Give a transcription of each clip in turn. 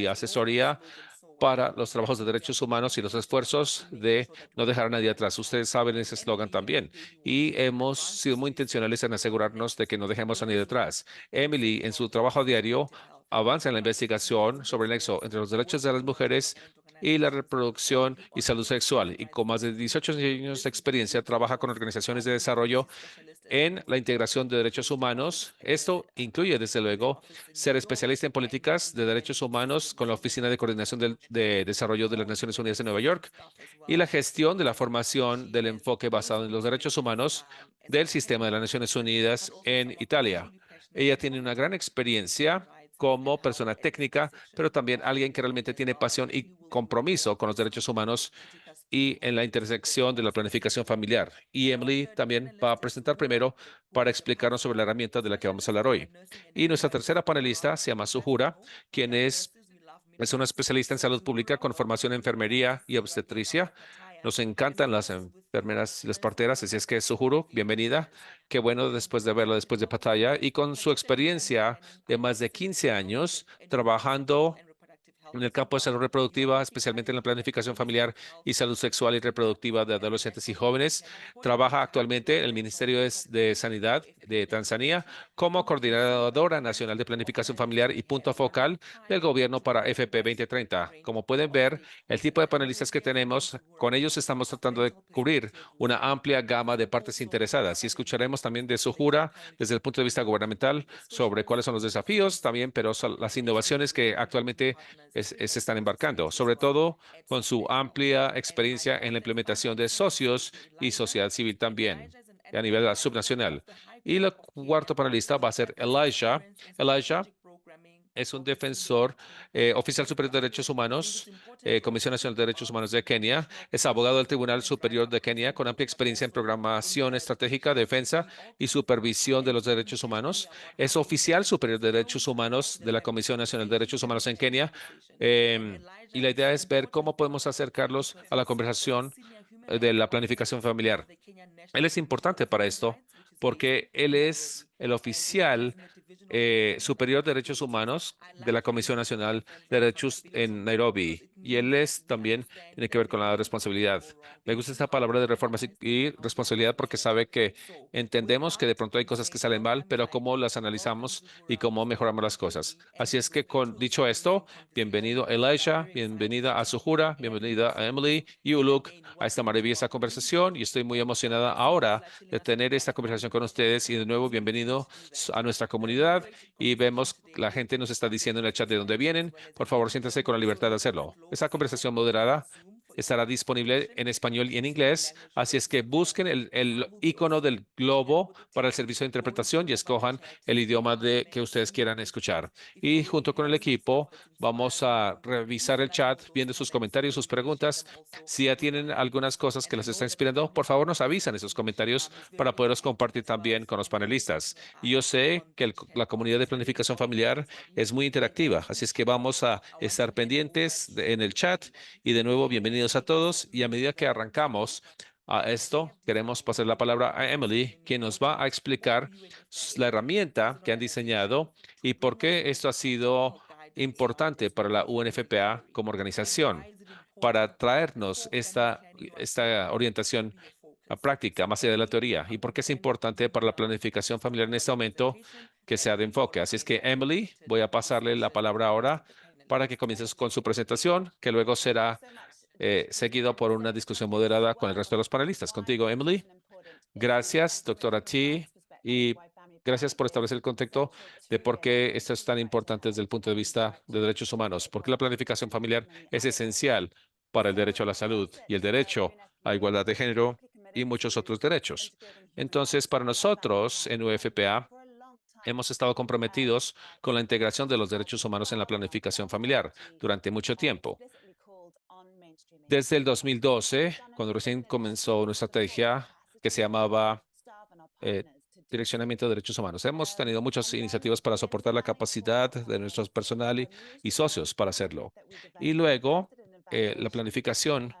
y asesoría para los trabajos de derechos humanos y los esfuerzos de no dejar a nadie atrás. Ustedes saben ese eslogan también. Y hemos sido muy intencionales en asegurarnos de que no dejemos a nadie atrás. Emily, en su trabajo diario, avanza en la investigación sobre el nexo entre los derechos de las mujeres y la reproducción y salud sexual. Y con más de 18 años de experiencia, trabaja con organizaciones de desarrollo en la integración de derechos humanos. Esto incluye, desde luego, ser especialista en políticas de derechos humanos con la Oficina de Coordinación de Desarrollo de las Naciones Unidas en Nueva York y la gestión de la formación del enfoque basado en los derechos humanos del sistema de las Naciones Unidas en Italia. Ella tiene una gran experiencia como persona técnica, pero también alguien que realmente tiene pasión y compromiso con los derechos humanos y en la intersección de la planificación familiar. Y Emily también va a presentar primero para explicarnos sobre la herramienta de la que vamos a hablar hoy. Y nuestra tercera panelista se llama Suhura, quien es una especialista en salud pública con formación en enfermería y obstetricia. Nos encantan las enfermeras y las parteras, así es que Suhuru, bienvenida. Qué bueno después de verla después de pantalla y con su experiencia de más de 15 años trabajando en el campo de salud reproductiva, especialmente en la planificación familiar y salud sexual y reproductiva de adolescentes y jóvenes. Trabaja actualmente en el Ministerio de Sanidad de Tanzania como coordinadora nacional de planificación familiar y punto focal del gobierno para FP 2030. Como pueden ver, el tipo de panelistas que tenemos, con ellos estamos tratando de cubrir una amplia gama de partes interesadas y escucharemos también de Suhura desde el punto de vista gubernamental sobre cuáles son los desafíos también, pero son las innovaciones que actualmente se están embarcando, sobre todo con su amplia experiencia en la implementación de socios y sociedad civil también a nivel subnacional. Y el cuarto panelista va a ser Elijah. Elijah es un defensor oficial superior de derechos humanos, Comisión Nacional de Derechos Humanos de Kenia. Es abogado del Tribunal Superior de Kenia con amplia experiencia en programación estratégica, defensa y supervisión de los derechos humanos. Es oficial superior de derechos humanos de la Comisión Nacional de Derechos Humanos en Kenia. Y la idea es ver cómo podemos acercarlos a la conversación de la planificación familiar. Él es importante para esto porque él es el oficial superior de derechos humanos de la Comisión Nacional de Derechos en Nairobi. Y él es también tiene que ver con la responsabilidad. Me gusta esta palabra de reforma y responsabilidad porque sabe que entendemos que de pronto hay cosas que salen mal, pero cómo las analizamos y cómo mejoramos las cosas. Así es que con dicho esto, bienvenido Elisha, bienvenida a Suhura, bienvenida a Emily y Uluk a esta maravillosa conversación y estoy muy emocionada ahora de tener esta conversación con ustedes y de nuevo bienvenido a nuestra comunidad y vemos la gente nos está diciendo en el chat de dónde vienen. Por favor, siéntense con la libertad de hacerlo. Esta conversación moderada estará disponible en español y en inglés, así es que busquen el icono del globo para el servicio de interpretación y escojan el idioma que ustedes quieran escuchar. Y junto con el equipo vamos a revisar el chat, viendo sus comentarios, sus preguntas. Si ya tienen algunas cosas que les está inspirando, por favor nos avisan esos comentarios para poderlos compartir también con los panelistas. Y yo sé que la comunidad de planificación familiar es muy interactiva, así es que vamos a estar pendientes en el chat y de nuevo bienvenidos a todos. Y a medida que arrancamos a esto, queremos pasar la palabra a Emily, quien nos va a explicar la herramienta que han diseñado y por qué esto ha sido importante para la UNFPA como organización para traernos esta orientación a práctica, más allá de la teoría, y por qué es importante para la planificación familiar en este momento que sea de enfoque. Así es que, Emily, voy a pasarle la palabra ahora para que comiences con su presentación, que luego será seguido por una discusión moderada con el resto de los panelistas. Contigo, Emily. Gracias, doctora T. Y gracias por establecer el contexto de por qué esto es tan importante desde el punto de vista de derechos humanos, porque la planificación familiar es esencial para el derecho a la salud y el derecho a igualdad de género y muchos otros derechos. Entonces, para nosotros en UFPA, hemos estado comprometidos con la integración de los derechos humanos en la planificación familiar durante mucho tiempo. Desde el 2012, cuando recién comenzó nuestra estrategia que se llamaba eh, Direccionamiento de Derechos Humanos. Hemos tenido muchas iniciativas para soportar la capacidad de nuestros personal y socios para hacerlo. Y luego, la planificación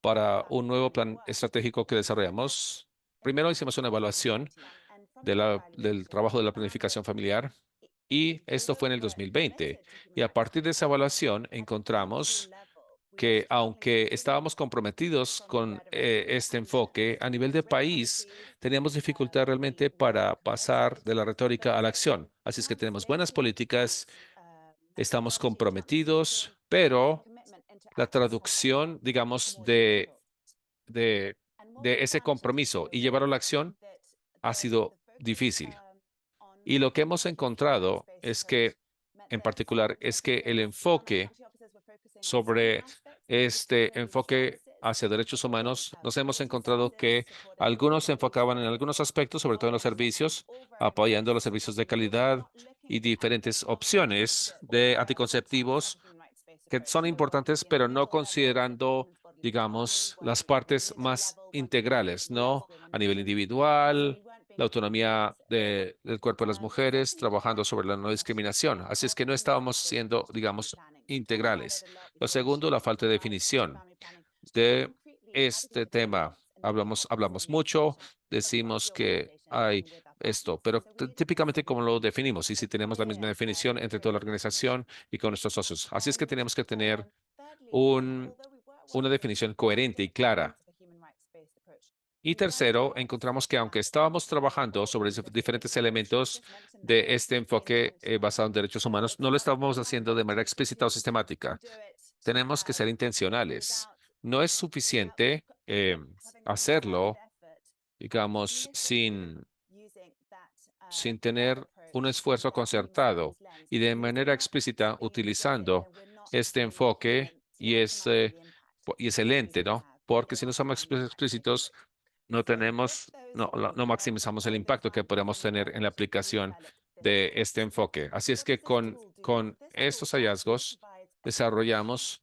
para un nuevo plan estratégico que desarrollamos. Primero hicimos una evaluación del trabajo de la planificación familiar y esto fue en el 2020. Y a partir de esa evaluación encontramos que aunque estábamos comprometidos con este enfoque a nivel de país, teníamos dificultad realmente para pasar de la retórica a la acción. Así es que tenemos buenas políticas Estamos comprometidos, pero la traducción, digamos, de, de ese compromiso y llevarlo a la acción ha sido difícil. Y lo que hemos encontrado es que, en particular, es que el enfoque sobre este enfoque hacia derechos humanos, nos hemos encontrado que algunos se enfocaban en algunos aspectos, sobre todo en los servicios, apoyando los servicios de calidad y diferentes opciones de anticonceptivos que son importantes, pero no considerando, digamos, las partes más integrales, ¿no? A nivel individual, la autonomía del cuerpo de las mujeres, trabajando sobre la no discriminación. Así es que no estábamos siendo, digamos, integrales. Lo segundo, la falta de definición de este tema. Hablamos mucho, decimos que hay esto, pero típicamente cómo lo definimos y si tenemos la misma definición entre toda la organización y con nuestros socios. Así es que tenemos que tener un, una definición coherente y clara. Y tercero, encontramos que aunque estábamos trabajando sobre diferentes elementos de este enfoque basado en derechos humanos, no lo estábamos haciendo de manera explícita o sistemática. Tenemos que ser intencionales. No es suficiente hacerlo, digamos, sin tener un esfuerzo concertado y de manera explícita utilizando este enfoque y es el lente, ¿no? Porque si no somos explícitos, no maximizamos el impacto que podemos tener en la aplicación de este enfoque. Así es que con estos hallazgos desarrollamos,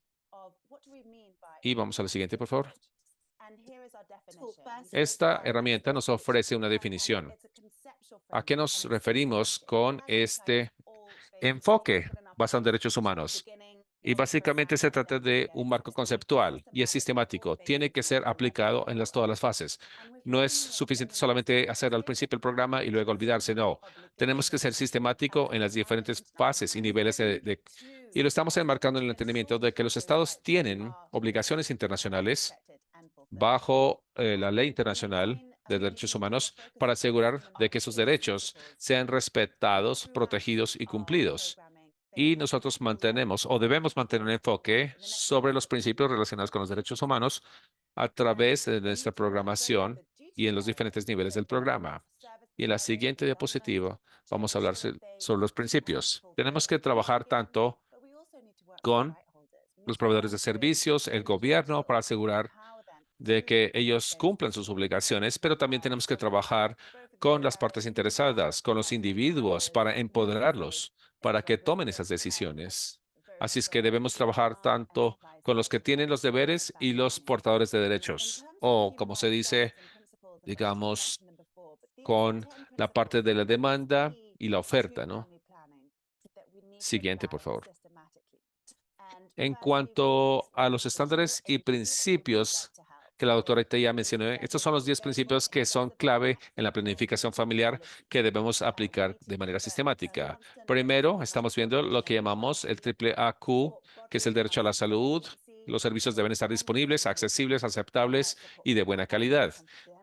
y vamos a la siguiente, por favor. Esta herramienta nos ofrece una definición. ¿A qué nos referimos con este enfoque basado en derechos humanos? Y básicamente se trata de un marco conceptual y es sistemático. Tiene que ser aplicado en todas las fases. No es suficiente solamente hacer al principio el programa y luego olvidarse. No, tenemos que ser sistemático en las diferentes fases y niveles y lo estamos enmarcando en el entendimiento de que los estados tienen obligaciones internacionales bajo la ley internacional de derechos humanos para asegurar de que esos derechos sean respetados, protegidos y cumplidos. Y nosotros mantenemos o debemos mantener un enfoque sobre los principios relacionados con los derechos humanos a través de nuestra programación y en los diferentes niveles del programa. Y en la siguiente diapositiva vamos a hablar sobre los principios. Tenemos que trabajar tanto con los proveedores de servicios, el gobierno, para asegurar de que ellos cumplan sus obligaciones, pero también tenemos que trabajar con las partes interesadas, con los individuos, para empoderarlos, para que tomen esas decisiones. Así es que debemos trabajar tanto con los que tienen los deberes y los portadores de derechos, o como se dice, digamos, con la parte de la demanda y la oferta, ¿no? Siguiente, por favor. En cuanto a los estándares y principios que la doctora ya mencionó, estos son los 10 principios que son clave en la planificación familiar que debemos aplicar de manera sistemática. Primero, estamos viendo lo que llamamos el triple AQ, que es el derecho a la salud. Los servicios deben estar disponibles, accesibles, aceptables y de buena calidad.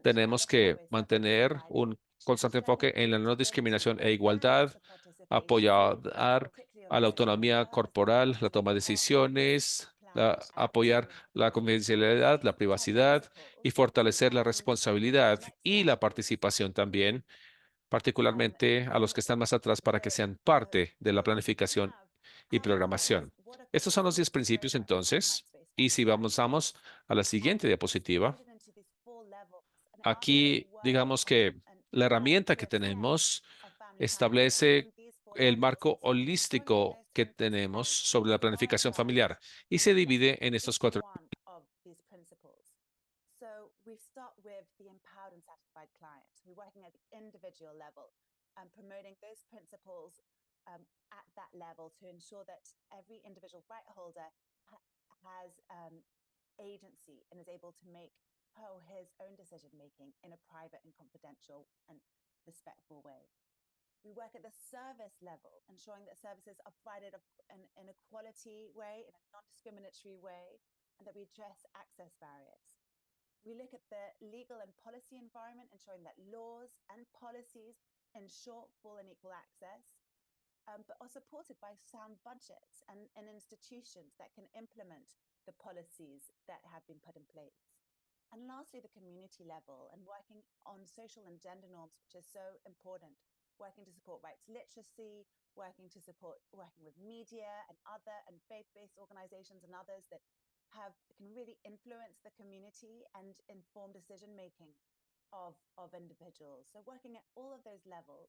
Tenemos que mantener un constante enfoque en la no discriminación e igualdad, apoyar a la autonomía corporal, la toma de decisiones, apoyar la confidencialidad, la privacidad y fortalecer la responsabilidad y la participación también, particularmente a los que están más atrás para que sean parte de la planificación y programación. Estos son los 10 principios entonces. Y si vamos a la siguiente diapositiva, aquí digamos que la herramienta que tenemos establece el marco holístico que tenemos sobre la planificación familiar y se divide en estos cuatro. but are supported by sound budgets and institutions that can implement the policies that have been put in place. And lastly, the community level and working on social and gender norms, which is so important, working to support rights literacy, working with media and other and faith-based organizations and others that can really influence the community and inform decision-making of individuals. So working at all of those levels,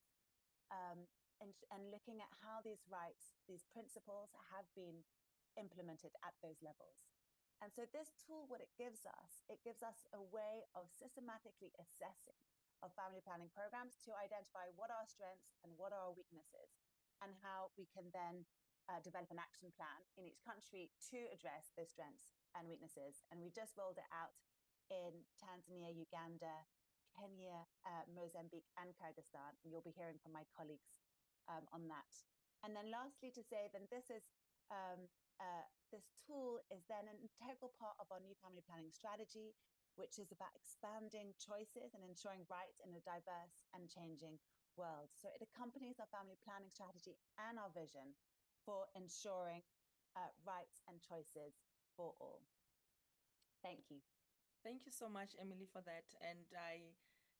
and looking at how these rights, these principles have been implemented at those levels. And so this tool, what it gives us a way of systematically assessing our family planning programs to identify what are our strengths and what are our weaknesses, and how we can then develop an action plan in each country to address those strengths and weaknesses. And we just rolled it out in Tanzania, Uganda, Kenya, Mozambique, and Kyrgyzstan. And you'll be hearing from my colleagues on that. And then lastly to say, then this tool is then an integral part of our new family planning strategy, which is about expanding choices and ensuring rights in a diverse and changing world. So it accompanies our family planning strategy and our vision for ensuring rights and choices for all. Thank you. Thank you so much, Emily, for that. And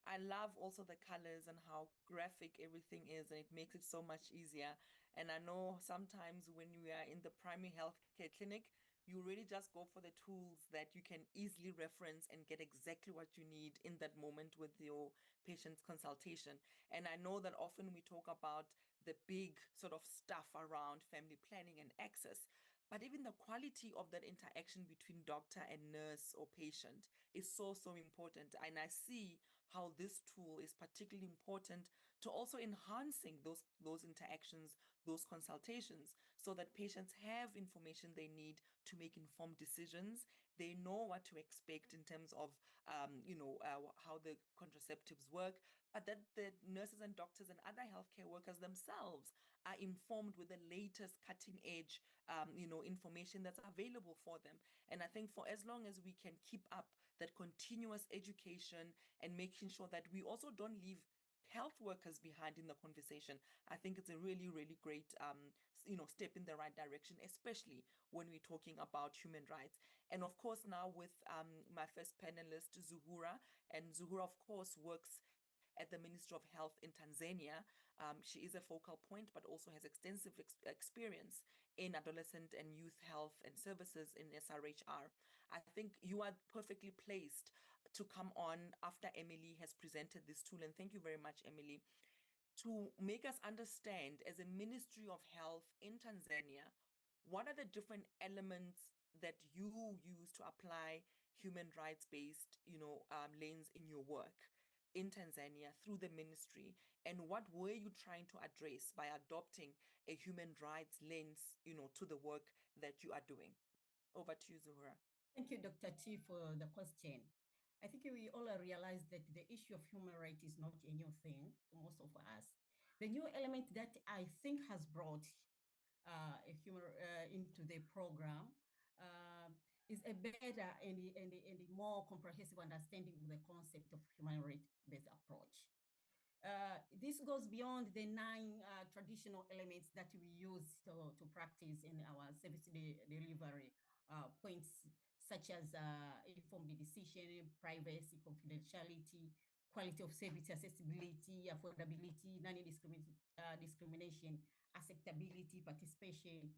I love also the colors and how graphic everything is, and it makes it so much easier. And I know sometimes when we are in the primary healthcare clinic, you really just go for the tools that you can easily reference and get exactly what you need in that moment with your patient's consultation. And I know that often we talk about the big sort of stuff around family planning and access, but even the quality of that interaction between doctor and nurse or patient is so, so important. And I see how this tool is particularly important to also enhancing those interactions, those consultations, so that patients have information they need to make informed decisions. They know what to expect in terms of, how the contraceptives work, but that the nurses and doctors and other healthcare workers themselves are informed with the latest cutting edge, information that's available for them. And I think for as long as we can keep up that continuous education and making sure that we also don't leave health workers behind in the conversation, I think it's a really, really great, step in the right direction, especially when we're talking about human rights. And of course, now with my first panelist, Zuhura, and Zuhura, of course, works at the Ministry of Health in Tanzania. She is a focal point, but also has extensive experience in adolescent and youth health and services in SRHR. I think you are perfectly placed to come on after Emily has presented this tool. And thank you very much, Emily, to make us understand, as a Ministry of Health in Tanzania, what are the different elements that you use to apply human rights-based, lens in your work in Tanzania through the ministry, and what were you trying to address by adopting a human rights lens, to the work that you are doing? Over to you, Zuhura. Thank you, Dr. T, for the question. I think we all realize that the issue of human rights is not a new thing to most of us. The new element that I think has brought into the program is a better and a more comprehensive understanding of the concept of human rights-based approach. This goes beyond the 9 traditional elements that we use to practice in our service delivery points, such as informed decision, privacy, confidentiality, quality of service, accessibility, affordability, non-discrimination, acceptability, participation,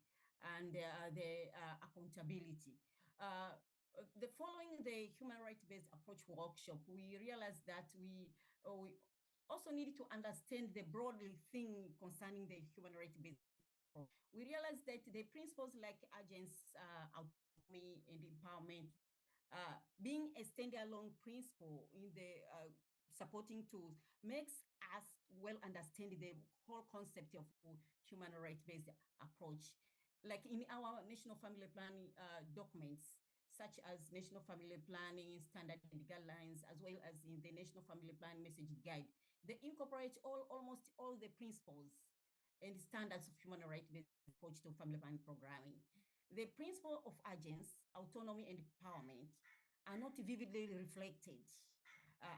and the accountability. The following the human rights-based approach workshop, we realized that we also needed to understand the broadly thing concerning the human rights-based approach. We realized that the principles like agents, autonomy, and empowerment, being a standalone principle in the supporting tools, makes us well understand the whole concept of human rights-based approach. Like in our National Family Planning documents, such as National Family Planning Standard and Guidelines, as well as in the National Family Planning Message Guide, they incorporate almost all the principles and standards of human rights-based approach to family planning programming. The principle of agents, autonomy, and empowerment are not vividly reflected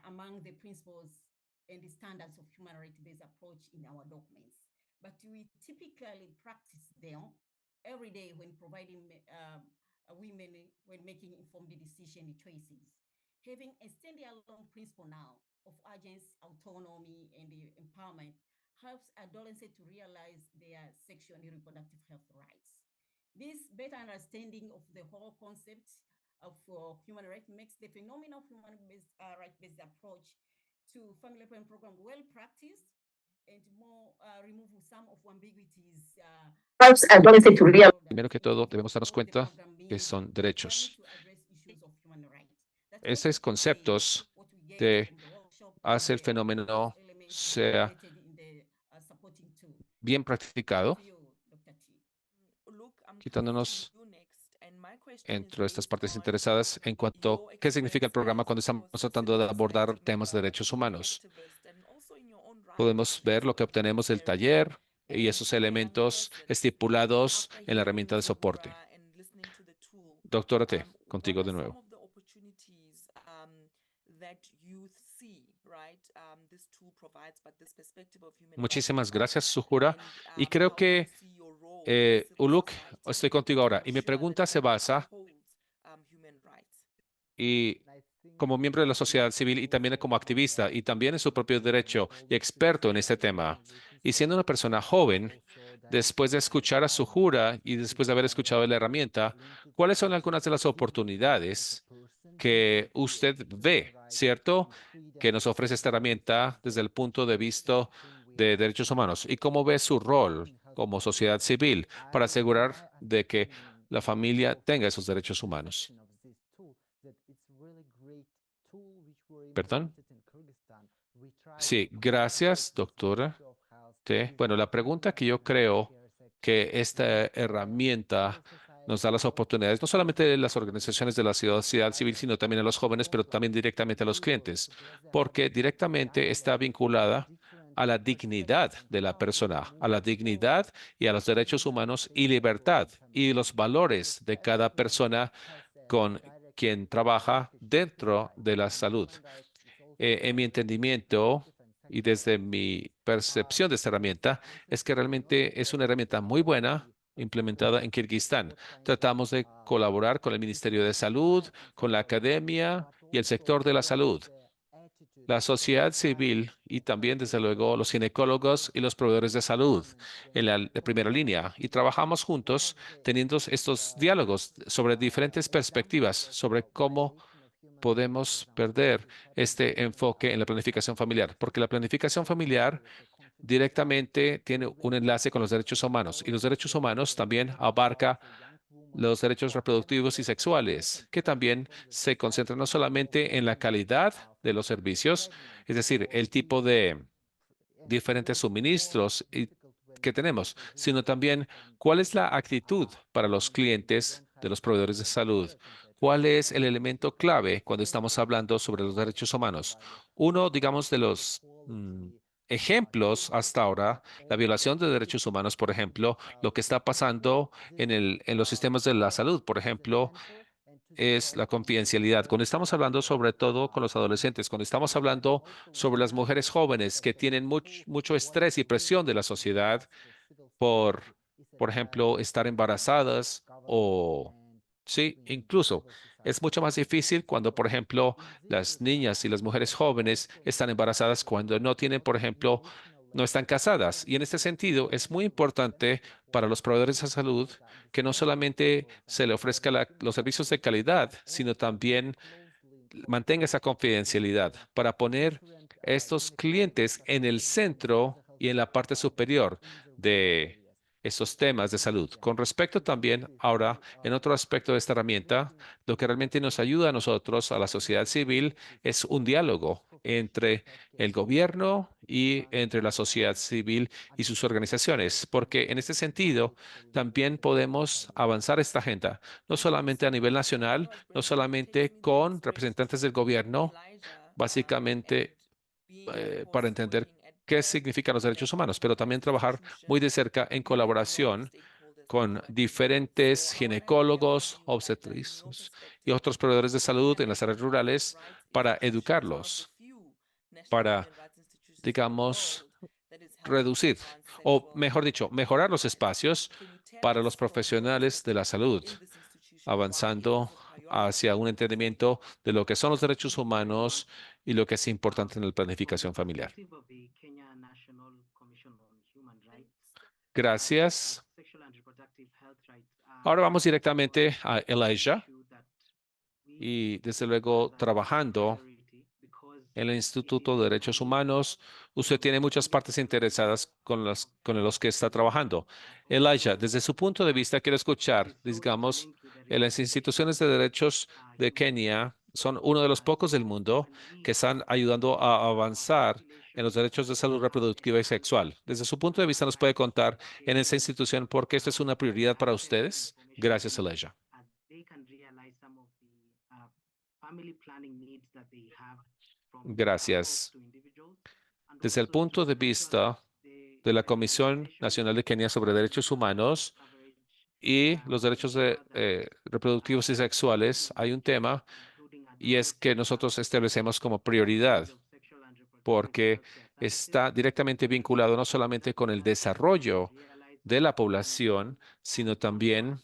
among the principles and the standards of human rights-based approach in our documents. but we typically practice them every day when providing women when making informed decision choices. Having a standalone principle now of agency, autonomy, and empowerment helps adolescents to realize their sexual and reproductive health rights. This better understanding of the whole concept of human rights makes the phenomenal human-based right-based approach to family planning program well practiced and more remove some of ambiguities. Helps adolescents to realize Primero que todo, debemos darnos cuenta que son derechos. Estos conceptos hace el fenómeno sea bien practicado, quitándonos entre estas partes interesadas en cuanto a qué significa el programa cuando estamos tratando de abordar temas de derechos humanos. Podemos ver lo que obtenemos del taller y esos elementos estipulados en la herramienta de soporte. Doctora T, contigo de nuevo. Muchísimas gracias, Suhura. Y creo que, Uluk, estoy contigo ahora. Y mi pregunta se basa, y como miembro de la sociedad civil y también como activista y también en su propio derecho y experto en este tema. Y siendo una persona joven, después de escuchar a Suhura y después de haber escuchado la herramienta, ¿cuáles son algunas de las oportunidades que usted ve, cierto, que nos ofrece esta herramienta desde el punto de vista de derechos humanos? ¿Y cómo ve su rol como sociedad civil para asegurar de que la familia tenga esos derechos humanos? ¿Perdón? Sí, gracias, doctora. Bueno, la pregunta que yo creo que esta herramienta nos da las oportunidades, no solamente de las organizaciones de la sociedad civil, sino también a los jóvenes, pero también directamente a los clientes, porque directamente está vinculada a la dignidad de la persona, a la dignidad y a los derechos humanos y libertad y los valores de cada persona con quien trabaja dentro de la salud. En mi entendimiento y desde mi percepción de esta herramienta, es que realmente es una herramienta muy buena implementada en Kirguistán. Tratamos de colaborar con el Ministerio de Salud, con la academia y el sector de la salud, la sociedad civil y también, desde luego, los ginecólogos y los proveedores de salud en la de primera línea. Y trabajamos juntos teniendo estos diálogos sobre diferentes perspectivas, sobre cómo podemos perder este enfoque en la planificación familiar, porque la planificación familiar directamente tiene un enlace con los derechos humanos y los derechos humanos también abarca los derechos reproductivos y sexuales, que también se concentran no solamente en la calidad de los servicios, es decir, el tipo de diferentes suministros que tenemos, sino también cuál es la actitud para los clientes de los proveedores de salud. ¿Cuál es el elemento clave cuando estamos hablando sobre los derechos humanos? Uno, digamos, de los ejemplos hasta ahora, la violación de derechos humanos, por ejemplo, lo que está pasando en los sistemas de la salud, por ejemplo, es la confidencialidad. Cuando estamos hablando sobre todo con los adolescentes, cuando estamos hablando sobre las mujeres jóvenes que tienen mucho estrés y presión de la sociedad por ejemplo, estar embarazadas o, sí, incluso es mucho más difícil cuando, por ejemplo, las niñas y las mujeres jóvenes están embarazadas cuando no tienen, por ejemplo, no están casadas. Y en este sentido, es muy importante para los proveedores de salud que no solamente se le ofrezca los servicios de calidad, sino también mantenga esa confidencialidad para poner a estos clientes en el centro y en la parte superior de estos temas de salud. Con respecto también ahora, en otro aspecto de esta herramienta, lo que realmente nos ayuda a nosotros, a la sociedad civil, es un diálogo entre el gobierno y entre la sociedad civil y sus organizaciones, porque en este sentido también podemos avanzar esta agenda, no solamente a nivel nacional, no solamente con representantes del gobierno, básicamente para entender qué significan los derechos humanos, pero también trabajar muy de cerca en colaboración con diferentes ginecólogos, obstetrizos y otros proveedores de salud en las áreas rurales para educarlos, para, digamos, reducir, o mejor dicho, mejorar los espacios para los profesionales de la salud, avanzando hacia un entendimiento de lo que son los derechos humanos y lo que es importante en la planificación familiar. Gracias. Ahora vamos directamente a Elijah y desde luego trabajando en el Instituto de Derechos Humanos, usted tiene muchas partes interesadas con los que está trabajando. Elijah, desde su punto de vista, quiero escuchar, digamos, las instituciones de derechos de Kenia son uno de los pocos del mundo que están ayudando a avanzar en los derechos de salud reproductiva y sexual. Desde su punto de vista, ¿nos puede contar en esa institución por qué esto es una prioridad para ustedes? Gracias, Elijah. Gracias. Desde el punto de vista de la Comisión Nacional de Kenia sobre Derechos Humanos y los derechos reproductivos y sexuales, hay un tema y es que nosotros establecemos como prioridad porque está directamente vinculado no solamente con el desarrollo de la población, sino también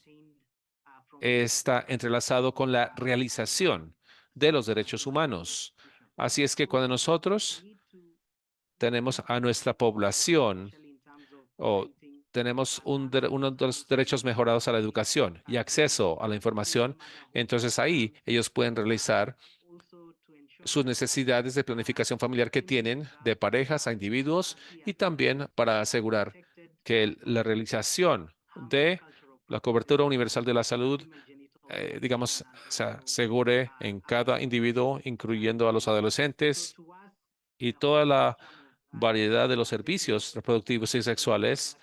está entrelazado con la realización de los derechos humanos. Así es que cuando nosotros tenemos a nuestra población o tenemos uno de los derechos mejorados a la educación y acceso a la información, entonces ahí ellos pueden realizar sus necesidades de planificación familiar que tienen de parejas a individuos y también para asegurar que la realización de la cobertura universal de la salud, digamos, se asegure en cada individuo, incluyendo a los adolescentes y toda la variedad de los servicios reproductivos y sexuales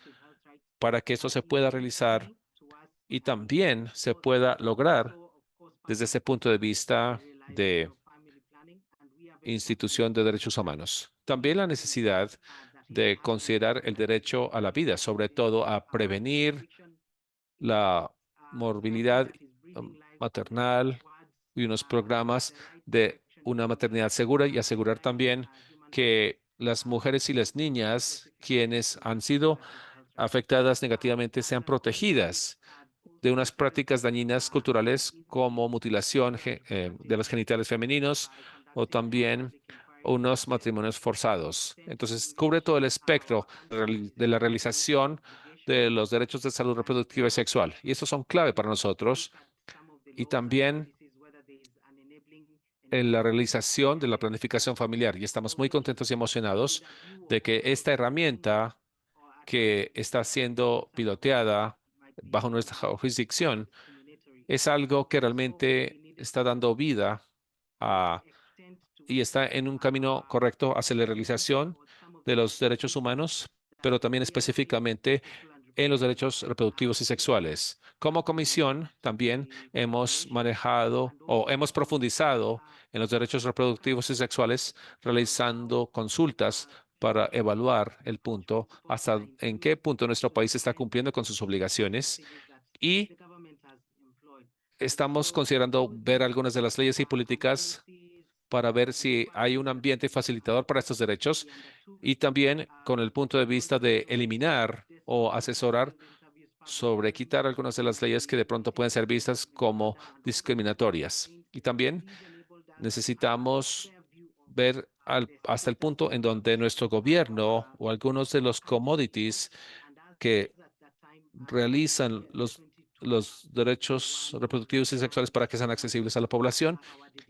para que esto se pueda realizar y también se pueda lograr desde ese punto de vista de institución de derechos humanos. También la necesidad de considerar el derecho a la vida, sobre todo a prevenir la morbilidad maternal y unos programas de una maternidad segura y asegurar también que las mujeres y las niñas quienes han sido afectadas negativamente sean protegidas de unas prácticas dañinas culturales como mutilación de los genitales femeninos o también unos matrimonios forzados. Entonces, cubre todo el espectro de la realización de los derechos de salud reproductiva y sexual. Y estos son clave para nosotros. Y también en la realización de la planificación familiar. Y estamos muy contentos y emocionados de que esta herramienta que está siendo piloteada bajo nuestra jurisdicción es algo que realmente está dando vida y está en un camino correcto hacia la realización de los derechos humanos, pero también específicamente en los derechos reproductivos y sexuales. Como comisión, también hemos manejado o hemos profundizado en los derechos reproductivos y sexuales, realizando consultas para evaluar el punto hasta en qué punto nuestro país está cumpliendo con sus obligaciones y estamos considerando ver algunas de las leyes y políticas para ver si hay un ambiente facilitador para estos derechos y también con el punto de vista de eliminar o asesorar sobre quitar algunas de las leyes que de pronto pueden ser vistas como discriminatorias. Y también necesitamos ver hasta el punto en donde nuestro gobierno o algunos de los commodities que realizan los derechos reproductivos y sexuales para que sean accesibles a la población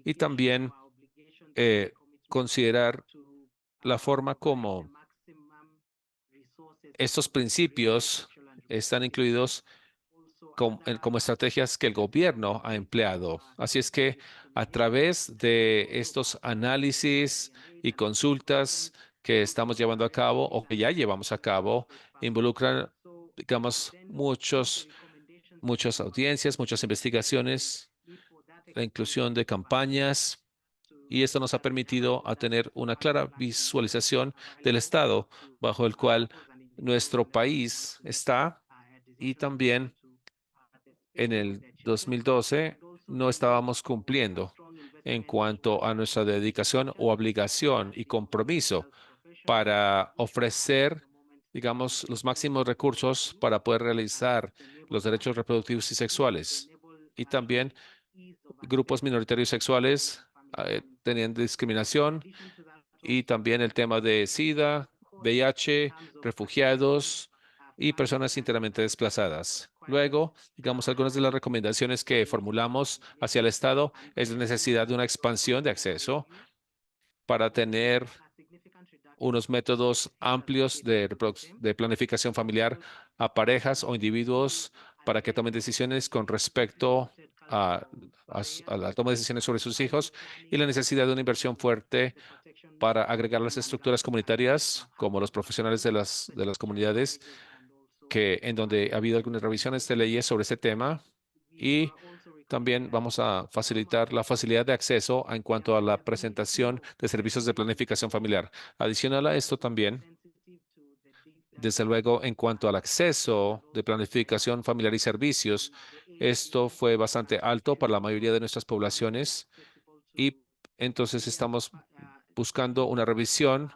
y también considerar la forma como estos principios están incluidos como estrategias que el gobierno ha empleado. Así es que a través de estos análisis y consultas que estamos llevando a cabo o que ya llevamos a cabo, involucran, digamos, muchas audiencias, muchas investigaciones, la inclusión de campañas, y esto nos ha permitido a tener una clara visualización del estado bajo el cual nuestro país está y también en el 2012 no estábamos cumpliendo en cuanto a nuestra dedicación o obligación y compromiso para ofrecer digamos, los máximos recursos para poder realizar los derechos reproductivos y sexuales. Y también grupos minoritarios sexuales tenían discriminación y también el tema de SIDA, VIH, refugiados y personas enteramente desplazadas. Luego, digamos, algunas de las recomendaciones que formulamos hacia el Estado es la necesidad de una expansión de acceso para tener unos métodos amplios de planificación familiar a parejas o individuos para que tomen decisiones con respecto a, a la toma de decisiones sobre sus hijos y la necesidad de una inversión fuerte para agregar las estructuras comunitarias como los profesionales de las comunidades en donde ha habido algunas revisiones de leyes sobre este tema y también vamos a facilitar la facilidad de acceso en cuanto a la presentación de servicios de planificación familiar. Adicional a esto también, desde luego, en cuanto al acceso de planificación familiar y servicios, esto fue bastante alto para la mayoría de nuestras poblaciones y entonces estamos buscando una revisión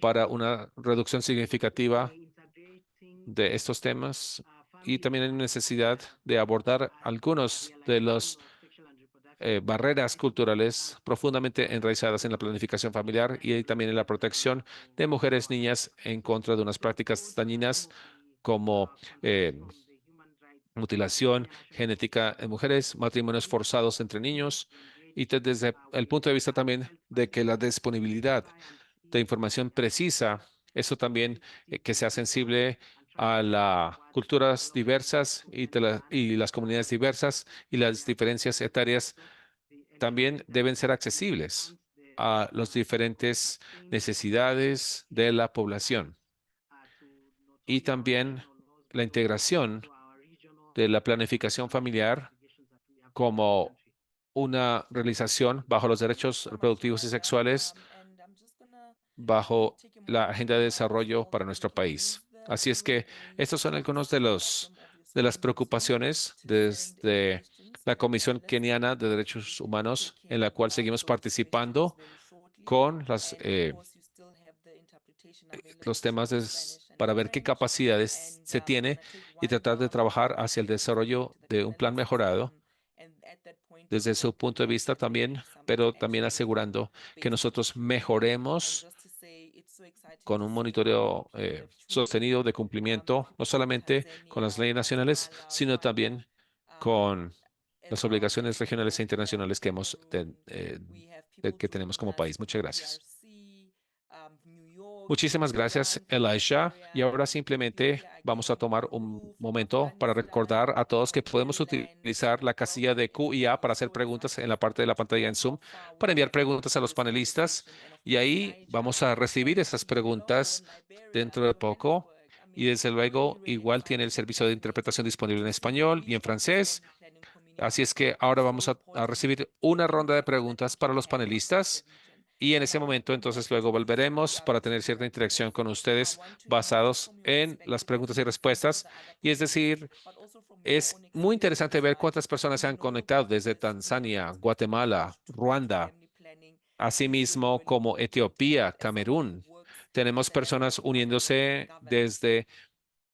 para una reducción significativa de estos temas y también hay necesidad de abordar algunos de los barreras culturales profundamente enraizadas en la planificación familiar y también en la protección de mujeres, niñas en contra de unas prácticas dañinas como mutilación genética en mujeres, matrimonios forzados entre niños y desde el punto de vista también de que la disponibilidad de información precisa, eso también que sea sensible a las culturas diversas y las comunidades diversas y las diferencias etarias también deben ser accesibles a las diferentes necesidades de la población y también la integración de la planificación familiar como una realización bajo los derechos reproductivos y sexuales And I'm just gonna bajo take a la moment agenda de to desarrollo para also nuestro introduce país. the Así es que Women estos son in algunos Justice platform, de obviously, las in Houston, preocupaciones to send any desde questions. la Comisión And let's Keniana de definitely Derechos be Humanos, en la taking cual seguimos those questions participando very shortly. con And of course, you still have the interpretation available los to temas Spanish and para ver qué French. capacidades And se I'm tiene gonna take y one tratar de more before trabajar we hacia el get desarrollo into the de un plan calendars. mejorado And at that point, we desde can su punto de perhaps vista también, agree some pero también action asegurando que based on nosotros it. And mejoremos just to say, it's so exciting con to un see how monitoreo people have chosen sostenido de cumplimiento, no in solamente con las Tanzania, leyes nacionales, Guatemala, sino Rwanda, también con as las well obligaciones as regionales e Ethiopia, internacionales Cameroon. We have people que tenemos joining como us país. from Muchas gracias. DRC, New York, Muchísimas gracias, France, Elisha. Y Nigeria, ahora simplemente Ethiopia vamos a again, tomar un Peru, from momento para Afghanistan, recordar a todos que from podemos Maryland. utilizar la casilla Welcome de Q y A everybody. para hacer So preguntas en excited la parte de la to pantalla hear en how Zoom far we para enviar have come preguntas a in los this panelistas. conversation. And of Y course, ahí Niger, vamos a recibir esas Mali, Togo, preguntas and Liberia, dentro de poco. Johannesburg. I Y mean, desde really, luego, really igual tiene el exciting servicio de and interpretación disponible to en see the español y reach en of this francés. family planning Así community es que and ahora so vamos a importantly, recibir the una ronda de impact that preguntas it para can los have across the panelistas. region. Y en And I ese want to momento, come entonces, back luego to this volveremos para tener DRC cierta interacción because con I ustedes want to hear not just basados from your en las perspective, preguntas y obviously, from respuestas. the other Y es panelists, decir, but also from your es own muy interesante experiences, ver right? cuántas personas se We han know conectado that desde as Tanzania, women, we are Guatemala, pushed into Ruanda, family planning. It's really, asimismo really como important. And Etiopía, as someone who Camerún. works Tenemos as a personas coordinator in uniéndose governance,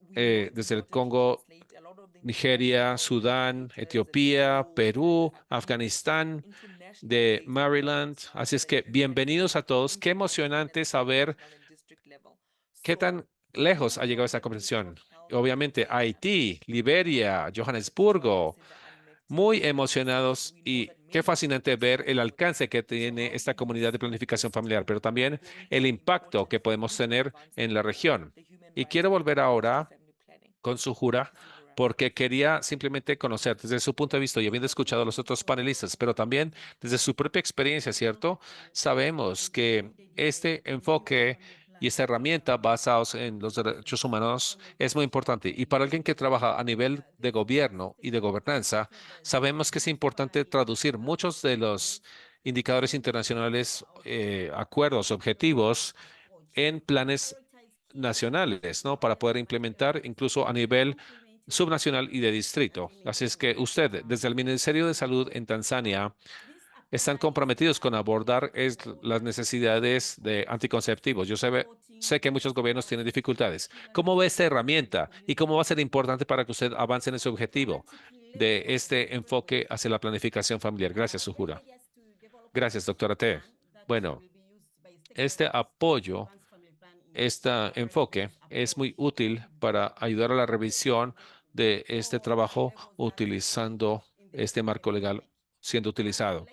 we know it's desde el important to Congo, translate a lot of the Nigeria, international Sudán, indicators and Etiopía, flows and Perú, agreements Afganistán, into national de data Maryland. formats, right? Así es That que you can bienvenidos a then todos. Qué implement even at emocionante the saber national and district level. qué So tan lejos ha llegado esta Ethiopia Ministry conversación. of Health and Obviamente, Haití, Family Liberia, to join us Johannesburgo, in the unmet muy needs. And emocionados we know y that qué many fascinante countries ver el follow this. alcance que So tiene how do esta you comunidad de see planificación this familiar, tool pero también going to el be impacto important que for podemos future tener en la advancement of región. the human Y rights quiero and volver approach to ahora family planning? con su jura, Zuhura. porque quería simplemente conocer desde su punto de vista y habiendo escuchado a los otros panelistas, pero también desde su propia experiencia, ¿cierto? Sabemos que este enfoque y esta herramienta basados en los derechos humanos es muy importante. Y para alguien que trabaja a nivel de gobierno y de gobernanza, sabemos que es importante traducir muchos de los indicadores internacionales, acuerdos, objetivos en planes nacionales, ¿no? Para poder implementar incluso a nivel subnacional y de distrito. Así es que usted, desde el Ministerio de Salud en Tanzania, están comprometidos con abordar las necesidades de anticonceptivos. Yo sé que muchos gobiernos tienen dificultades. ¿Cómo ve esta herramienta y cómo va a ser importante para que usted avance en ese objetivo de este enfoque hacia la planificación familiar? Gracias, Sujura. Gracias, doctora T. Bueno, este apoyo, este enfoque es muy útil para ayudar a la revisión de este trabajo utilizando este marco legal siendo utilizado.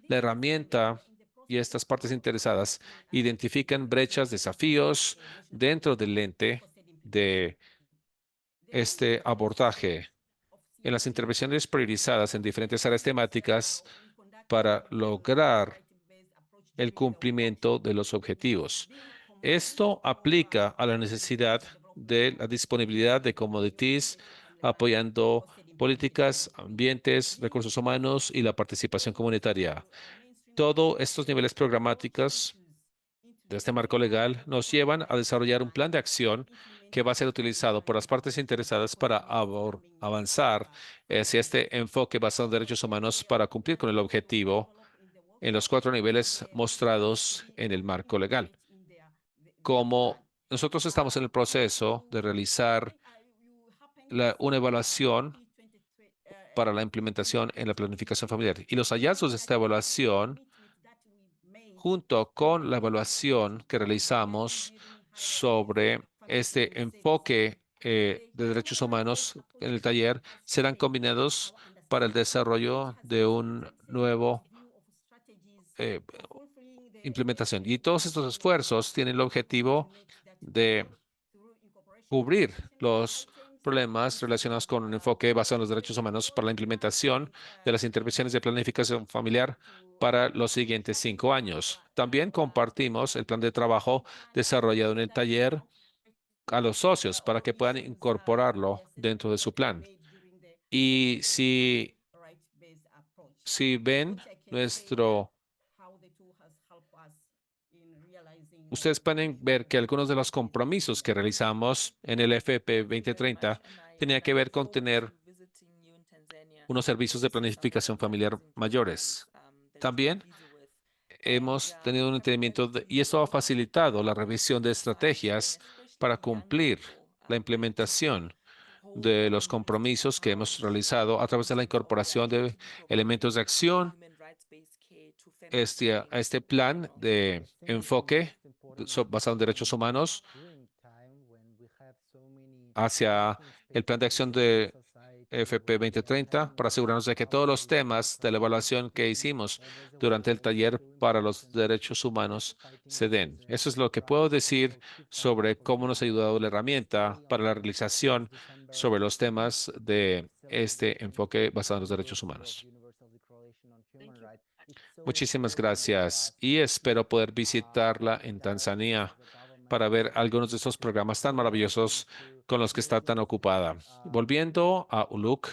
La herramienta y estas partes interesadas identifican brechas, desafíos dentro del lente de este abordaje en las intervenciones priorizadas en diferentes áreas temáticas para lograr el cumplimiento de los objetivos. Esto aplica a la necesidad de la disponibilidad de commodities, apoyando políticas, ambientes, recursos humanos y la participación comunitaria. Todos estos niveles programáticos de este marco legal nos llevan a desarrollar un plan de acción que va a ser utilizado por las partes interesadas para avanzar hacia este enfoque basado en derechos humanos para cumplir con el objetivo en los 4 niveles mostrados en el marco legal. Como nosotros estamos en el proceso de realizar una evaluación para la implementación en la planificación familiar y los hallazgos de esta evaluación, junto con la evaluación que realizamos sobre este enfoque de derechos humanos en el taller, serán combinados para el desarrollo de un nuevo implementación. Y todos estos esfuerzos tienen el objetivo de cubrir los problemas relacionados con un enfoque basado en los derechos humanos para la implementación de las intervenciones de planificación familiar para los siguientes 5 años. También compartimos el plan de trabajo desarrollado en el taller a los socios para que puedan incorporarlo dentro de su plan. Y si ven ustedes pueden ver que algunos de los compromisos que realizamos en el FP 2030 tenía que ver con tener unos servicios de planificación familiar mayores. También hemos tenido un entendimiento y esto ha facilitado la revisión de estrategias para cumplir la implementación de los compromisos que hemos realizado a través de la incorporación de elementos de acción a este plan de enfoque basado en derechos humanos hacia el plan de acción de FP 2030 para asegurarnos de que todos los temas de la evaluación que hicimos durante el taller para los derechos humanos se den. Eso es lo que puedo decir sobre cómo nos ha ayudado la herramienta para la realización sobre los temas de este enfoque basado en los derechos humanos. Muchísimas gracias y espero poder visitarla en Tanzania para ver algunos de estos programas tan maravillosos con los que está tan ocupada. Volviendo a ULUC,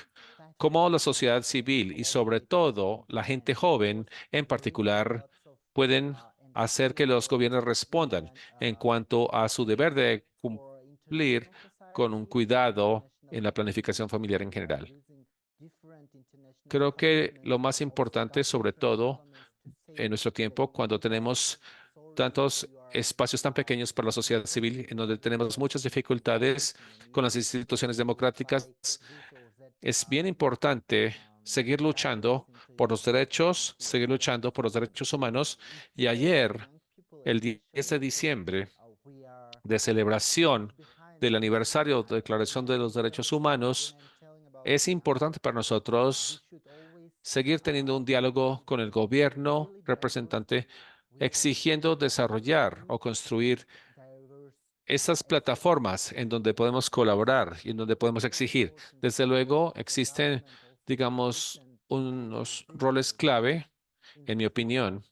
cómo la sociedad civil y sobre todo la gente joven en particular pueden hacer que los gobiernos respondan en cuanto a su deber de cumplir con un cuidado en la planificación familiar en general. Creo que lo más importante, sobre todo en nuestro tiempo, cuando tenemos tantos espacios tan pequeños para la sociedad civil, en donde tenemos muchas dificultades con las instituciones democráticas, es bien importante seguir luchando por los derechos, seguir luchando por los derechos humanos. Y ayer, el 10 de diciembre, de celebración del aniversario de Declaración de los Derechos Humanos, es importante para nosotros seguir teniendo un diálogo con el gobierno representante, exigiendo desarrollar o construir esas plataformas en donde podemos colaborar y en donde podemos exigir. Desde luego, existen, digamos, unos roles clave, en mi opinión,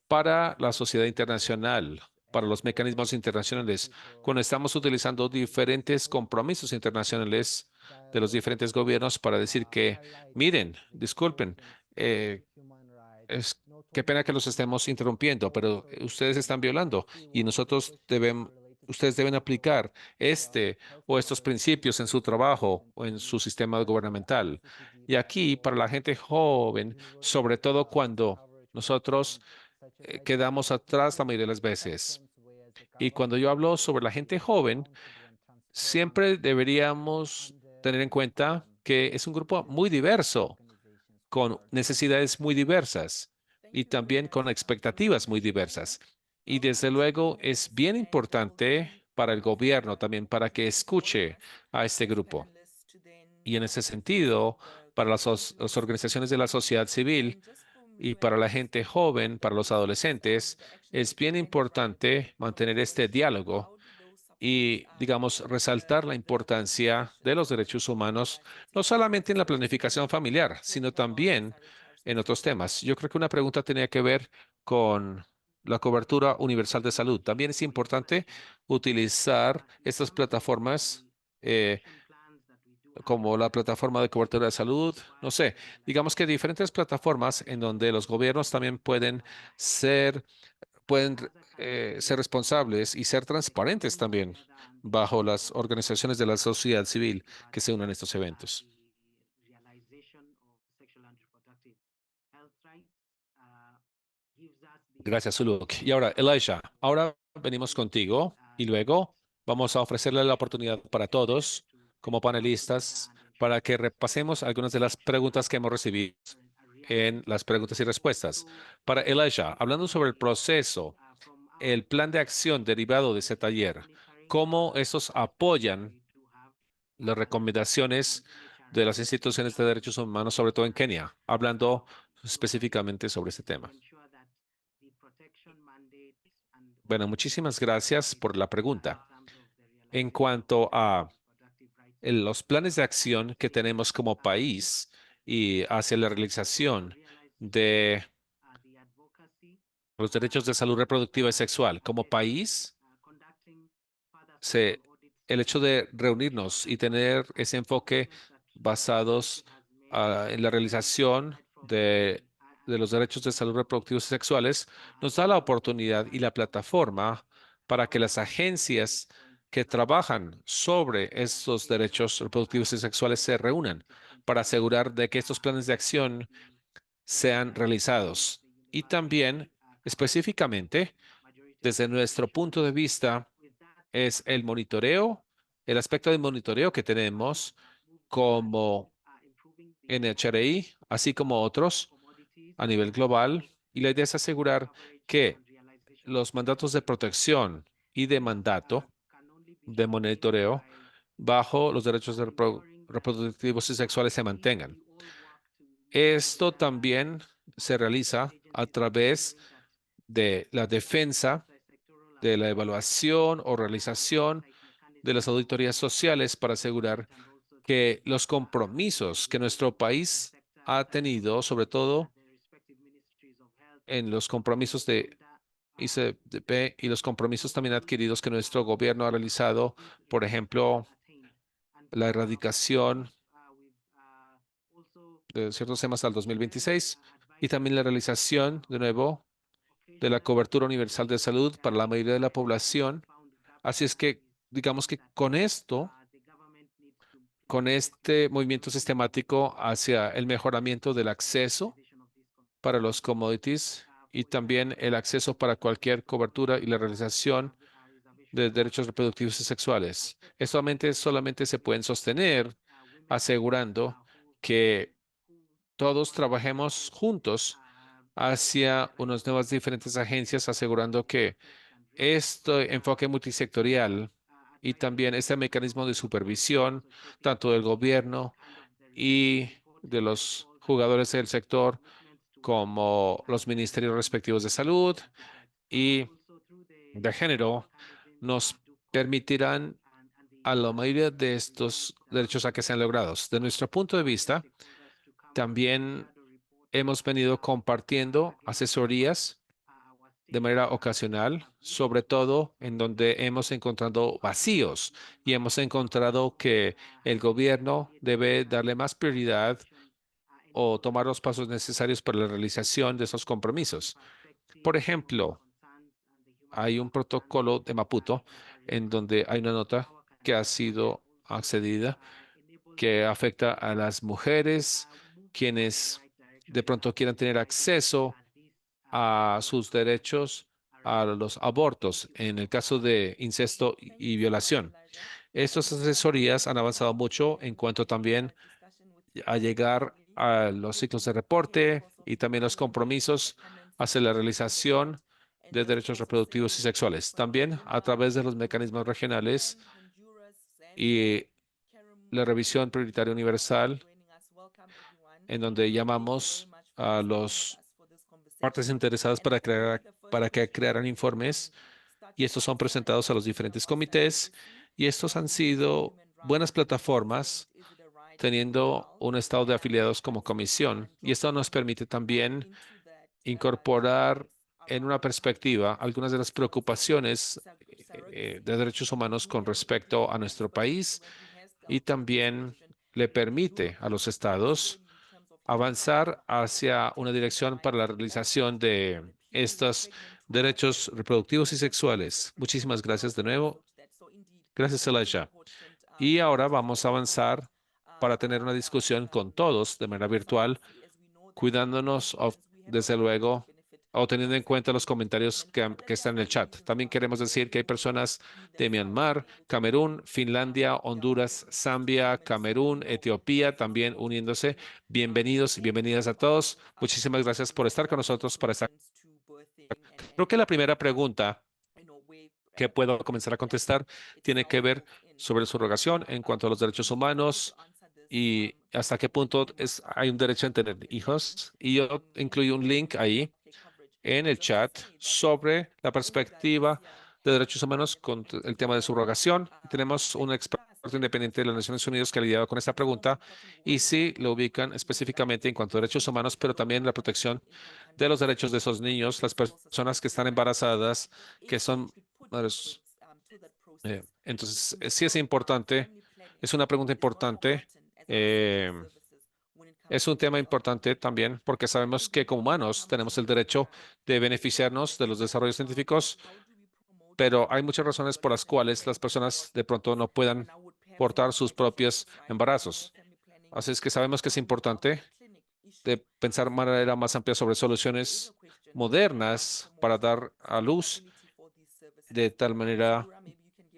para la sociedad internacional, para los mecanismos internacionales, cuando estamos utilizando diferentes compromisos internacionales de los diferentes gobiernos para decir que, miren, disculpen, qué pena que los estemos interrumpiendo, pero ustedes están violando y ustedes deben aplicar o estos principios en su trabajo o en su sistema gubernamental. Y aquí, para la gente joven, sobre todo cuando nosotros quedamos atrás la mayoría de las veces. Y cuando yo hablo sobre la gente joven, siempre deberíamos tener en cuenta que es un grupo muy diverso, con necesidades muy diversas y también con expectativas muy diversas. Y desde luego es bien importante para el gobierno también para que escuche a este grupo. Y en ese sentido, para las organizaciones de la sociedad civil y para la gente joven, para los adolescentes, es bien importante mantener este diálogo y, digamos, resaltar la importancia de los derechos humanos, no solamente en la planificación familiar, sino también en otros temas. Yo creo que una pregunta tenía que ver con la cobertura universal de salud. También es importante utilizar estas plataformas como la plataforma de cobertura de salud, no sé, digamos que diferentes plataformas en donde los gobiernos también ser pueden ser responsables y ser transparentes también bajo las organizaciones de la sociedad civil que se unen a estos eventos. Gracias, Zuluk. Y ahora, Elijah, ahora venimos contigo y luego vamos a ofrecerle la oportunidad para todos como panelistas para que repasemos algunas de las preguntas que hemos recibido en las preguntas y respuestas. Para Elijah, hablando sobre el proceso, el plan de acción derivado de ese taller, cómo esos apoyan las recomendaciones de las instituciones de derechos humanos, sobre todo en Kenia, hablando específicamente sobre este tema. Bueno, muchísimas gracias por la pregunta. En cuanto a los planes de acción que tenemos como país y hacia la realización de los derechos de salud reproductiva y sexual, como país, se, el hecho de reunirnos y tener ese enfoque basados en la realización de los derechos de salud reproductivos y sexuales nos da la oportunidad y la plataforma para que las agencias que trabajan sobre estos derechos reproductivos y sexuales se reúnan para asegurar de que estos planes de acción sean realizados. Y también, específicamente, desde nuestro punto de vista, es el monitoreo, el aspecto de monitoreo que tenemos como NHRI, así como otros a nivel global. Y la idea es asegurar que los mandatos de protección y de mandato de monitoreo bajo los derechos reproductivos y sexuales se mantengan. Esto también se realiza a través de la defensa, de la evaluación o realización de las auditorías sociales para asegurar que los compromisos que nuestro país ha tenido, sobre todo en los compromisos de ICDP y los compromisos también adquiridos que nuestro gobierno ha realizado, por ejemplo, la erradicación de ciertos temas al 2026 y también la realización, de nuevo, de la cobertura universal de salud para la mayoría de la población. Así es que, digamos que con esto, con este movimiento sistemático hacia el mejoramiento del acceso para los commodities y también el acceso para cualquier cobertura y la realización de derechos reproductivos y sexuales. Esto solamente se pueden sostener asegurando que todos trabajemos juntos hacia unas nuevas diferentes agencias, asegurando que este enfoque multisectorial y también este mecanismo de supervisión, tanto del gobierno y de los jugadores del sector, como los ministerios respectivos de salud y de género, nos permitirán a la mayoría de estos derechos a que sean logrados. De nuestro punto de vista, también hemos venido compartiendo asesorías de manera ocasional, sobre todo en donde hemos encontrado vacíos y hemos encontrado que el gobierno debe darle más prioridad o tomar los pasos necesarios para la realización de esos compromisos. Por ejemplo, hay un protocolo de Maputo en donde hay una nota que ha sido accedida que afecta a las mujeres, quienes de pronto quieran tener acceso a sus derechos a los abortos en el caso de incesto y violación. Estas asesorías han avanzado mucho en cuanto también a llegar a los ciclos de reporte y también los compromisos hacia la realización de derechos reproductivos y sexuales. También a través de los mecanismos regionales y la revisión prioritaria universal, en donde llamamos a los partes interesadas para que crearan informes y estos son presentados a los diferentes comités y estos han sido buenas plataformas teniendo un estado de afiliados como comisión y esto nos permite también incorporar en una perspectiva algunas de las preocupaciones de derechos humanos con respecto a nuestro país y también le permite a los estados avanzar hacia una dirección para la realización de estos derechos reproductivos y sexuales. Muchísimas gracias de nuevo. Gracias, Elijah. Y ahora vamos a avanzar para tener una discusión con todos de manera virtual, cuidándonos, desde luego, o teniendo en cuenta los comentarios que están en el chat. También queremos decir que hay personas de Myanmar, Camerún, Finlandia, Honduras, Zambia, Camerún, Etiopía, también uniéndose. Bienvenidos y bienvenidas a todos. Muchísimas gracias por estar con nosotros para esta. Creo que la primera pregunta que puedo comenzar a contestar tiene que ver sobre subrogación en cuanto a los derechos humanos y hasta qué punto hay un derecho a tener hijos. Y yo incluí un link ahí en el chat sobre la perspectiva de derechos humanos con el tema de subrogación. Tenemos un experto independiente de las Naciones Unidas que ha lidiado con esta pregunta y sí lo ubican específicamente en cuanto a derechos humanos, pero también la protección de los derechos de esos niños, las personas que están embarazadas, que son madres. Entonces, sí es importante, es una pregunta importante. eh, es un tema importante también porque sabemos que como humanos tenemos el derecho de beneficiarnos de los desarrollos científicos, pero hay muchas razones por las cuales las personas de pronto no puedan portar sus propios embarazos. Así es que sabemos que es importante de pensar de manera más amplia sobre soluciones modernas para dar a luz de tal manera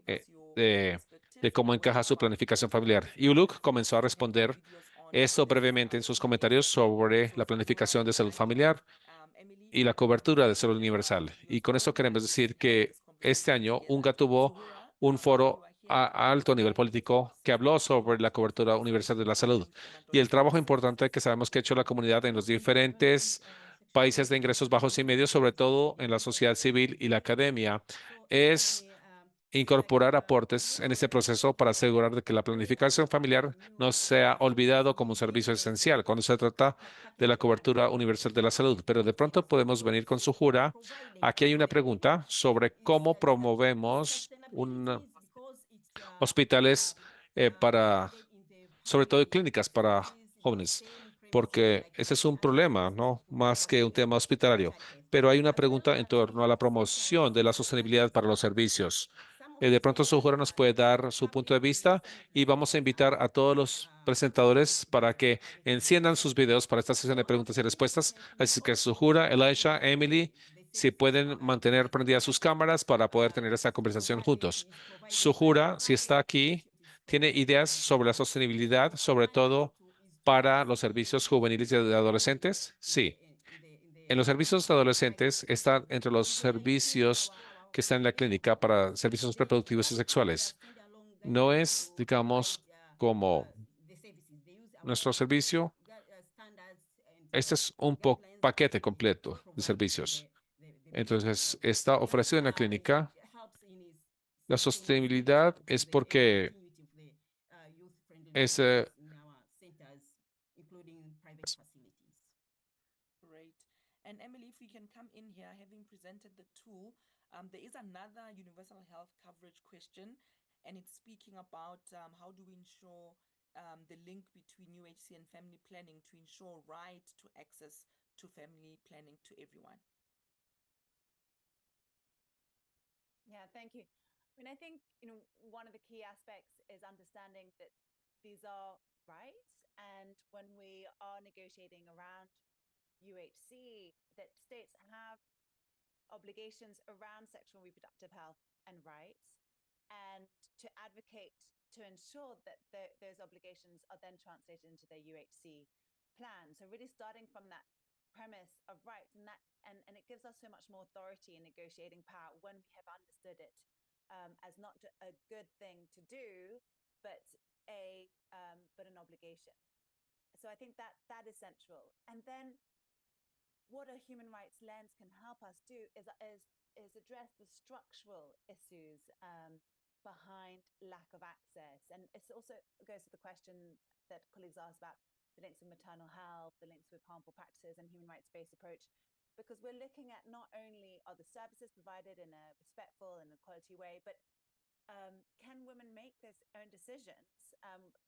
eh, de, de cómo encaja su planificación familiar. Y Uluk comenzó a responder esto brevemente en sus comentarios sobre la planificación de salud familiar y la cobertura de salud universal. Y con esto queremos decir que este año UNGA tuvo un foro a alto nivel político que habló sobre la cobertura universal de la salud y el trabajo importante que sabemos que ha hecho la comunidad en los diferentes países de ingresos bajos y medios, sobre todo en la sociedad civil y la academia, es incorporar aportes en este proceso para asegurar de que la planificación familiar no sea olvidado como un servicio esencial cuando se trata de la cobertura universal de la salud. Pero de pronto podemos venir con su jura. Aquí hay una pregunta sobre cómo promovemos hospitales para, sobre todo clínicas para jóvenes, porque ese es un problema, ¿no? Más que un tema hospitalario. Pero hay una pregunta en torno a la promoción de la sostenibilidad para los servicios. De pronto, Sujura nos puede dar su punto de vista y vamos a invitar a todos los presentadores para que enciendan sus videos para esta sesión de preguntas y respuestas. Así que Sujura, Elisha, Emily, si pueden mantener prendidas sus cámaras para poder tener esta conversación juntos. Sujura, si está aquí, tiene ideas sobre la sostenibilidad, sobre todo para los servicios juveniles y de adolescentes. Sí, en los servicios de adolescentes está entre los servicios que están en la clínica para servicios reproductivos y sexuales. No es, digamos, como nuestro servicio. Este es un paquete completo de servicios. Entonces, está ofrecido en la clínica. La sostenibilidad es porque es, Great. And Emily, if we can come in here, having presented the tool, there is another universal health coverage question, and it's speaking about how do we ensure the link between UHC and family planning to ensure right to access to family planning to everyone. Yeah, thank you. I mean, I think, one of the key aspects is understanding that these are rights. And when we are negotiating around UHC that states have obligations around sexual and reproductive health and rights, and to advocate to ensure that those obligations are then translated into their UHC plan. So really starting from that premise of rights, and it gives us so much more authority and negotiating power when we have understood it as not a good thing to do, but an obligation. So I think that is central. And then what a human rights lens can help us do is address the structural issues behind lack of access. And it also goes to the question that colleagues asked about the links with maternal health, the links with harmful practices and human rights-based approach, because we're looking at not only are the services provided in a respectful and equality way, but can women make their own decisions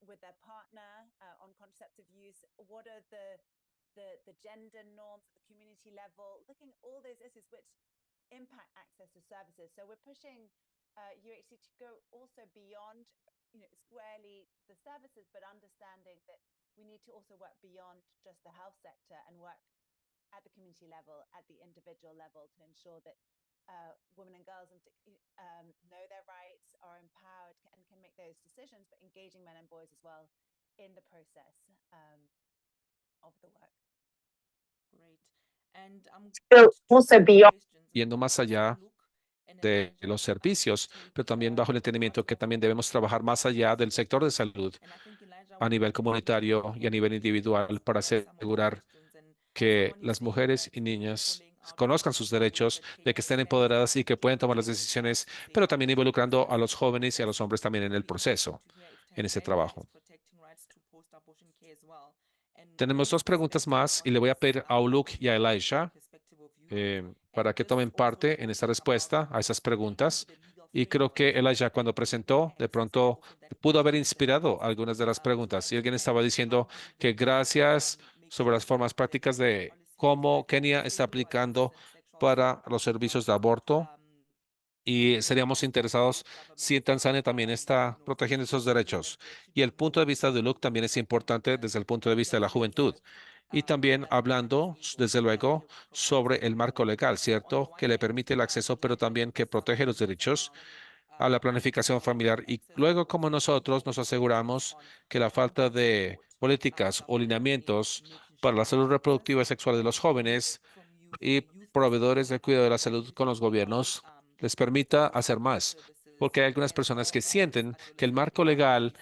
with their partner on contraceptive use? What are the gender norms at the community level? Looking at all those issues which impact access to services. So we're pushing UHC to go also beyond, squarely the services, but understanding that we need to also work beyond just the health sector and work at the community level, at the individual level, to ensure that women and girls know their rights, are empowered, and can make those decisions, but engaging men and boys as well in the process of the work. Great. And also beyond- questions. Yendo más allá de los servicios, pero también bajo el entendimiento que también debemos trabajar más allá del sector de salud a nivel comunitario y a nivel individual para asegurar que las mujeres y niñas conozcan sus derechos, de que estén empoderadas y que pueden tomar las decisiones, pero también involucrando a los jóvenes y a los hombres también en el proceso, en ese trabajo. Tenemos dos preguntas más y le voy a pedir a Uluk y a Elijah para que tomen parte en esta respuesta a esas preguntas. Y creo que Elijah, cuando presentó, de pronto pudo haber inspirado algunas de las preguntas. Y alguien estaba diciendo que gracias sobre las formas prácticas de cómo Kenia está aplicando para los servicios de aborto. Y seríamos interesados si Tanzania también está protegiendo esos derechos. Y el punto de vista de Luke también es importante desde el punto de vista de la juventud. Y también hablando, desde luego, sobre el marco legal, ¿cierto? Que le permite el acceso, pero también que protege los derechos a la planificación familiar. Y luego, como nosotros nos aseguramos que la falta de políticas o lineamientos para la salud reproductiva y sexual de los jóvenes y proveedores de cuidado de la salud con los gobiernos les permita hacer más, porque hay algunas personas que sienten que el marco legal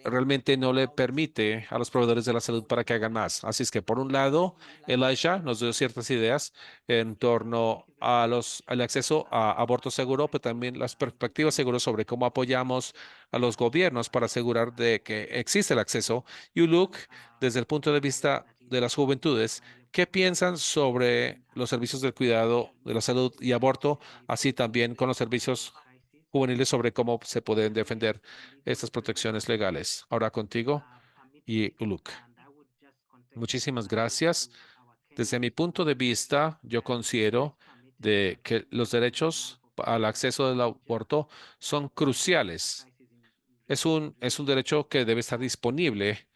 realmente no le permite a los proveedores de la salud para que hagan más. Así es que, por un lado, Elijah nos dio ciertas ideas en torno a al acceso a aborto seguro, pero también las perspectivas seguras sobre cómo apoyamos a los gobiernos para asegurar de que existe el acceso. Y Uluk, desde el punto de vista de las juventudes, ¿qué piensan sobre los servicios del cuidado de la salud y aborto, así también con los servicios juveniles sobre cómo se pueden defender estas protecciones legales? Ahora contigo y Uluk. Muchísimas gracias. Desde mi punto de vista, yo considero de que los derechos al acceso al aborto son cruciales. Es un derecho que debe estar disponible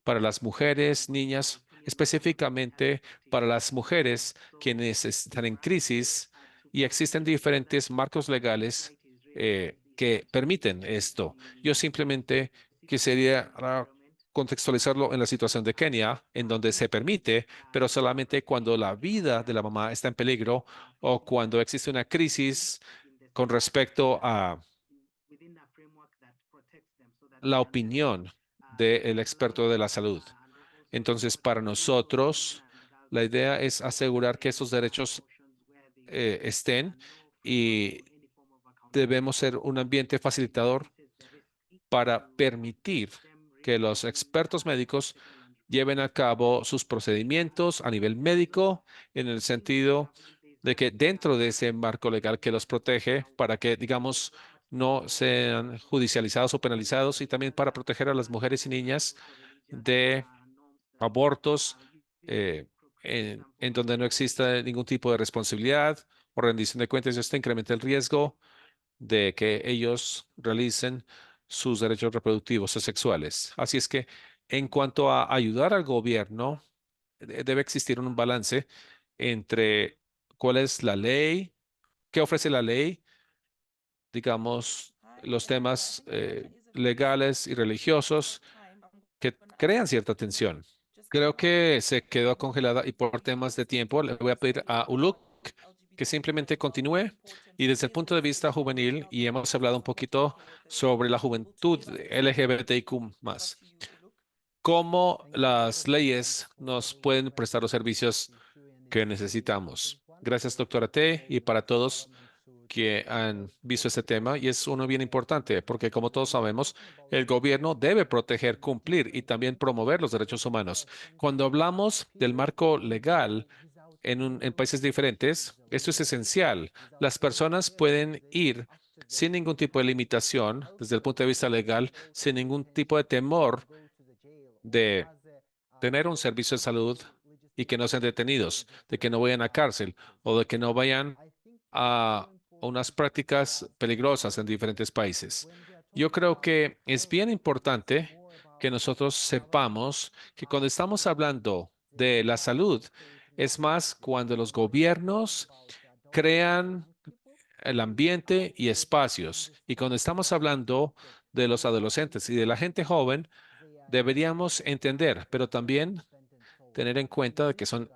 para las mujeres, niñas, específicamente para las mujeres quienes están en crisis, y existen diferentes marcos legales que permiten esto. Yo simplemente quisiera contextualizarlo en la situación de Kenia, en donde se permite, pero solamente cuando la vida de la mamá está en peligro o cuando existe una crisis con respecto a la opinión del experto de la salud. Entonces, para nosotros, la idea es asegurar que esos derechos estén, y debemos ser un ambiente facilitador para permitir que los expertos médicos lleven a cabo sus procedimientos a nivel médico, en el sentido de que dentro de ese marco legal que los protege, para que, digamos, no sean judicializados o penalizados, y también para proteger a las mujeres y niñas de abortos en donde no exista ningún tipo de responsabilidad o rendición de cuentas. Esto incrementa el riesgo de que ellos realicen sus derechos reproductivos o sexuales. Así es que, en cuanto a ayudar al gobierno, debe existir un balance entre cuál es la ley, qué ofrece la ley, digamos, Hi, los temas I think Alexa is a legales y religiosos time. que Gonna crean ask cierta you to tensión. just Creo come up que se quedó and congelada y por temas de tiempo le voy a pedir a Uluk que simplemente continúe. Y desde el punto de vista juvenil, y hemos hablado un poquito sobre la juventud LGBTIQ+, cómo las leyes nos pueden prestar los servicios que necesitamos. Gracias, doctora T, y para todos que han visto este tema. Y es uno bien importante, porque como todos sabemos, el gobierno debe proteger, cumplir y también promover los derechos humanos. Cuando hablamos del marco legal en países diferentes, esto es esencial. Las personas pueden ir sin ningún tipo de limitación desde el punto de vista legal, sin ningún tipo de temor de tener un servicio de salud y que no sean detenidos, de que no vayan a cárcel o de que no vayan a unas prácticas peligrosas en diferentes países. Yo creo que es bien importante que nosotros sepamos que cuando estamos hablando de la salud, es más cuando los gobiernos crean el ambiente y espacios. Y cuando estamos hablando de los adolescentes y de la gente joven, deberíamos entender, pero también tener en cuenta de que son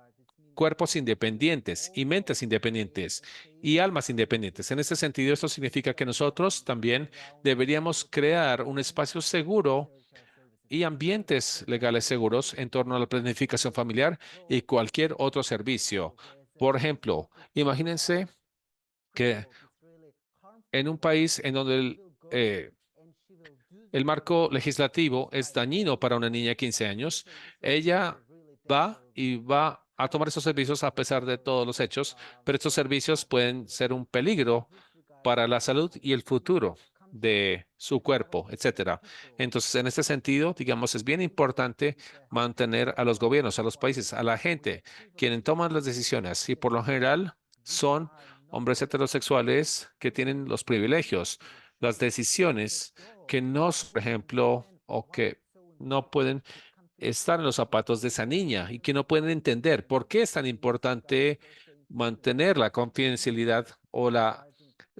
cuerpos independientes y mentes independientes y almas independientes. En este sentido, esto significa que nosotros también deberíamos crear un espacio seguro y ambientes legales seguros en torno a la planificación familiar y cualquier otro servicio. Por ejemplo, imagínense que en un país en donde el marco legislativo es dañino para una niña de 15 años, ella va a tomar esos servicios a pesar de todos los hechos, pero estos servicios pueden ser un peligro para la salud y el futuro de su cuerpo, etcétera. Entonces, en este sentido, digamos, es bien importante mantener a los gobiernos, a los países, a la gente, quienes toman las decisiones y por lo general son hombres heterosexuales que tienen los privilegios, las decisiones que no, por ejemplo, o que no pueden estar en los zapatos de esa niña y que no pueden entender por qué es tan importante mantener la confidencialidad o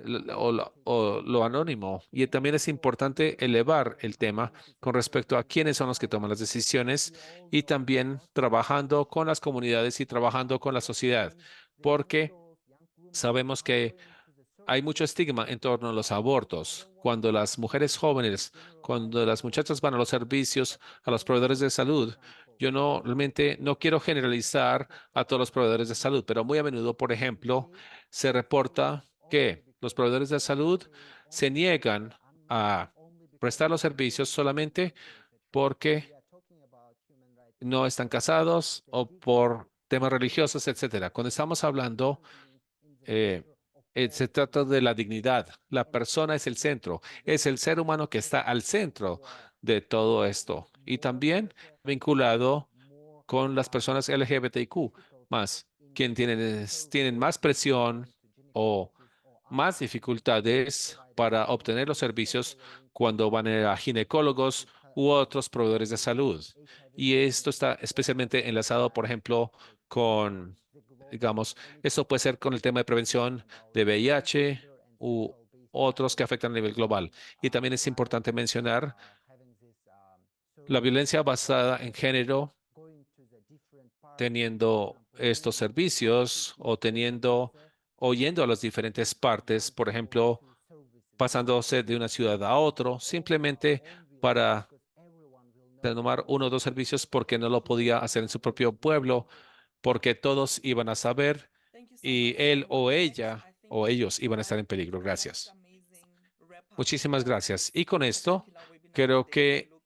lo anónimo. Y también es importante elevar el tema con respecto a quiénes son los que toman las decisiones y también trabajando con las comunidades y trabajando con la sociedad, porque sabemos que hay mucho estigma en torno a los abortos. Cuando las mujeres jóvenes, cuando las muchachas van a los servicios, a los proveedores de salud, yo no realmente no quiero generalizar a todos los proveedores de salud, pero muy a menudo, por ejemplo, se reporta que los proveedores de salud se niegan a prestar los servicios solamente porque no están casados o por temas religiosos, etcétera. Cuando estamos hablando eh, se trata de la dignidad. La persona es el centro, es el ser humano que está al centro de todo esto y también vinculado con las personas LGBTIQ más, quien tienen más presión o más dificultades para obtener los servicios cuando van a ginecólogos u otros proveedores de salud. Y esto está especialmente enlazado, por ejemplo, con, digamos, esto puede ser con el tema de prevención de VIH u otros que afectan a nivel global. Y también es importante mencionar la violencia basada en género, teniendo estos servicios o yendo a las diferentes partes, por ejemplo, pasándose de una ciudad a otro, simplemente para tomar uno o dos servicios porque no lo podía hacer en su propio pueblo, porque todos iban a saber Thank you so y much, él o Uluk. ella I think o you've ellos iban a estar en provided peligro. such Gracias. amazing wrap up Muchísimas for gracias. Y this con esto, particular webinar creo today, que Uluk.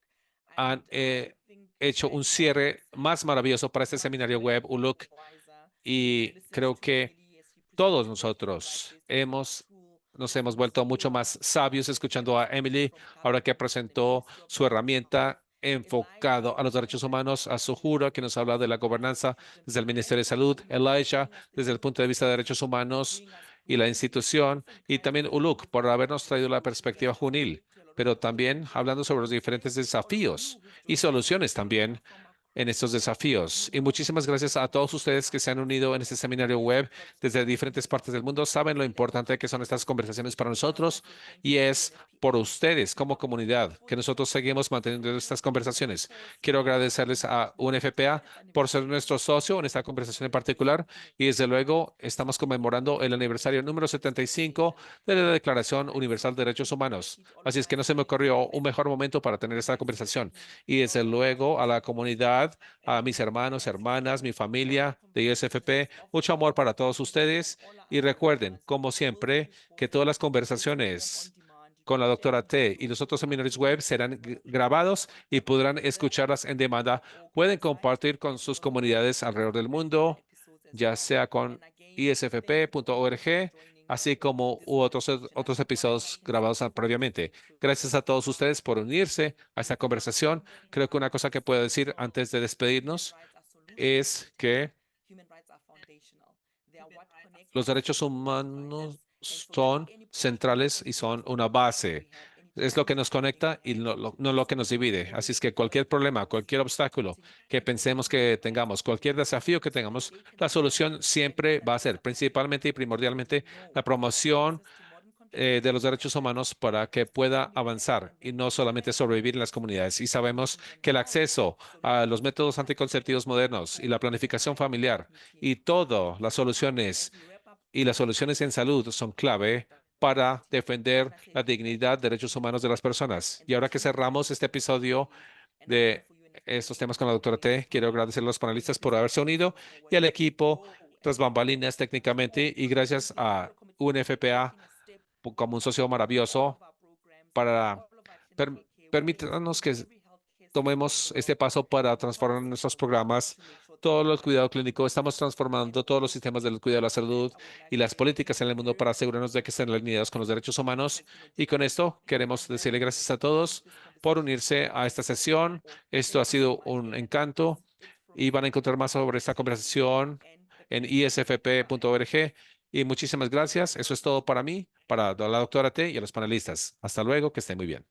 han And I think hecho un many of us cierre have más maravilloso para este come seminario web, away Uluk, wiser and y listened creo to que Emily as she todos presented working like nosotros this as a tool nos to hemos vuelto mucho restore más sabios escuchando a transparency Emily, from ahora que governments and the presentó Ministry of su Justice on this. herramienta Elijah, enfocado a los derechos Superintendent humanos, a su Operations juro que nos habla de la gobernanza Institute desde el Affairs, Ministerio de Salud, Uluk for Elijah giving us the desde el punto de vista de derechos insights, humanos giving us y la great institución, different y kinds también of Uluk por habernos traído la perspectives perspectiva that juvenil, relate to a lot of pero the things también that we're hablando sobre los experiencing, diferentes and all of you desafíos who've y joined us soluciones también from en estos desafíos. Y muchísimas gracias a todos ustedes que se han unido en este seminario web desde diferentes partes del mundo. Saben lo importante que son estas conversaciones para nosotros y es por ustedes como comunidad que nosotros seguimos manteniendo estas conversaciones. Quiero agradecerles a UNFPA por ser nuestro socio en esta conversación en particular y desde luego estamos conmemorando el aniversario número 75 de la Declaración Universal de Derechos Humanos. Así es que no se me ocurrió un mejor momento para tener esta conversación. Y desde luego a la comunidad, a mis hermanos, hermanas, mi familia de ISFP, mucho amor para todos ustedes. Y recuerden, como siempre, que todas las conversaciones con la doctora T y los otros seminarios web serán grabados y podrán escucharlas en demanda. Pueden compartir con sus comunidades alrededor del mundo, ya sea con isfp.org, así como otros episodios grabados previamente. Gracias a todos ustedes por unirse a esta conversación. Creo que una cosa que puedo decir antes de despedirnos es que los derechos humanos son centrales y son una base. Es lo que nos conecta y no lo que nos divide. Así es que cualquier problema, cualquier obstáculo que pensemos que tengamos, cualquier desafío que tengamos, la solución siempre va a ser principalmente y primordialmente la promoción de los derechos humanos para que pueda avanzar y no solamente sobrevivir en las comunidades. Y sabemos que el acceso a los métodos anticonceptivos modernos y la planificación familiar y todas las soluciones en salud son clave para defender la dignidad, derechos humanos de las personas. Y ahora que cerramos este episodio de estos temas con la doctora T, quiero agradecer a los panelistas por haberse unido y al equipo tras bambalinas técnicamente y gracias a UNFPA como un socio maravilloso para permitirnos que tomemos este paso para transformar nuestros programas, todo el cuidado clínico. Estamos transformando todos los sistemas del cuidado de la salud y las políticas en el mundo para asegurarnos de que estén alineados con los derechos humanos. Y con esto queremos decirle gracias a todos por unirse a esta sesión. Esto ha sido un encanto y van a encontrar más sobre esta conversación en isfp.org. Y muchísimas gracias. Eso es todo para mí, para la doctora T y a los panelistas. Hasta luego, que estén muy bien.